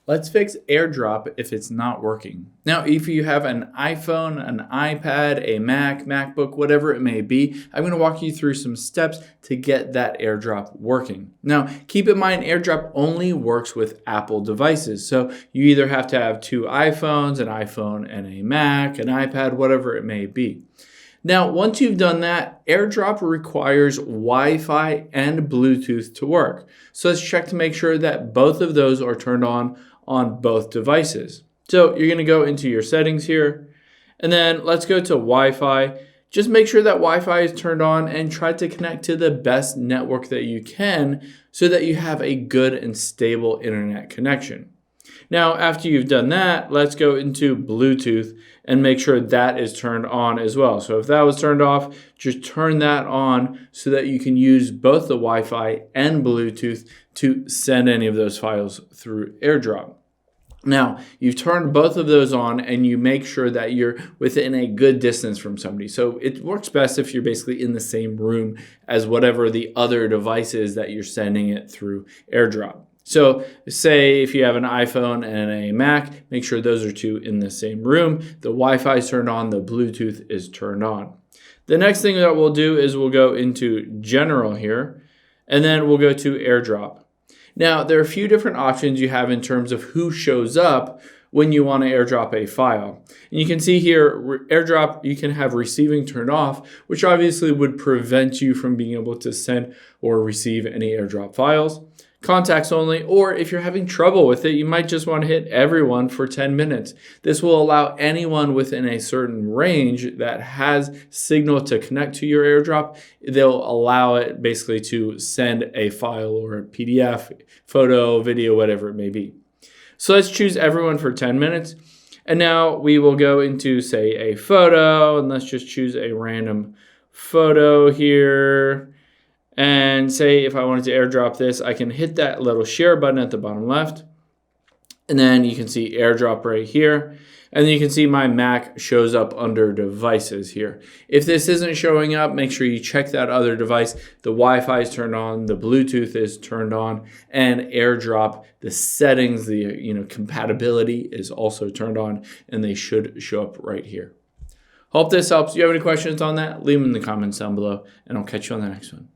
Let's fix AirDrop if it's not working. Now, if you have an iPhone, an iPad, a Mac, MacBook, whatever it may be, I'm going to walk you through some steps to get that AirDrop working. Now, keep in mind, AirDrop only works with Apple devices. So you either have to have two iPhones, an iPhone and a Mac, an iPad, whatever it may be. Now, once you've done that, AirDrop requires Wi-Fi and Bluetooth to work. So let's check to make sure that both of those are turned on both devices. So you're going to go into your settings here, and then let's go to Wi-Fi. Just make sure that Wi-Fi is turned on and try to connect to the best network that you can so that you have a good and stable internet connection. Now, after you've done that, let's go into Bluetooth and make sure that is turned on as well. So if that was turned off, just turn that on so that you can use both the Wi-Fi and Bluetooth to send any of those files through AirDrop. Now, you've turned both of those on and you make sure that you're within a good distance from somebody. So it works best if you're basically in the same room as whatever the other device is that you're sending it through AirDrop. So say if you have an iPhone and a Mac, make sure those are two in the same room. The Wi-Fi is turned on, the Bluetooth is turned on. The next thing that we'll do is we'll go into General here, and then we'll go to AirDrop. Now, there are a few different options you have in terms of who shows up when you want to AirDrop a file. And you can see here, AirDrop, you can have receiving turned off, which obviously would prevent you from being able to send or receive any AirDrop files. Contacts only, or if you're having trouble with it, you might just want to hit everyone for 10 minutes. This will allow anyone within a certain range that has signal to connect to your AirDrop. They'll allow it basically to send a file or a PDF, photo, video, whatever it may be. So let's choose everyone for 10 minutes. And now we will go into, say, a photo, and let's just choose a random photo here. And say if I wanted to AirDrop this, I can hit that little share button at the bottom left. And then you can see AirDrop right here. And then you can see my Mac shows up under devices here. If this isn't showing up, make sure you check that other device. The Wi-Fi is turned on, the Bluetooth is turned on, and AirDrop, the settings, the compatibility is also turned on, and they should show up right here. Hope this helps. If you have any questions on that, leave them in the comments down below, and I'll catch you on the next one.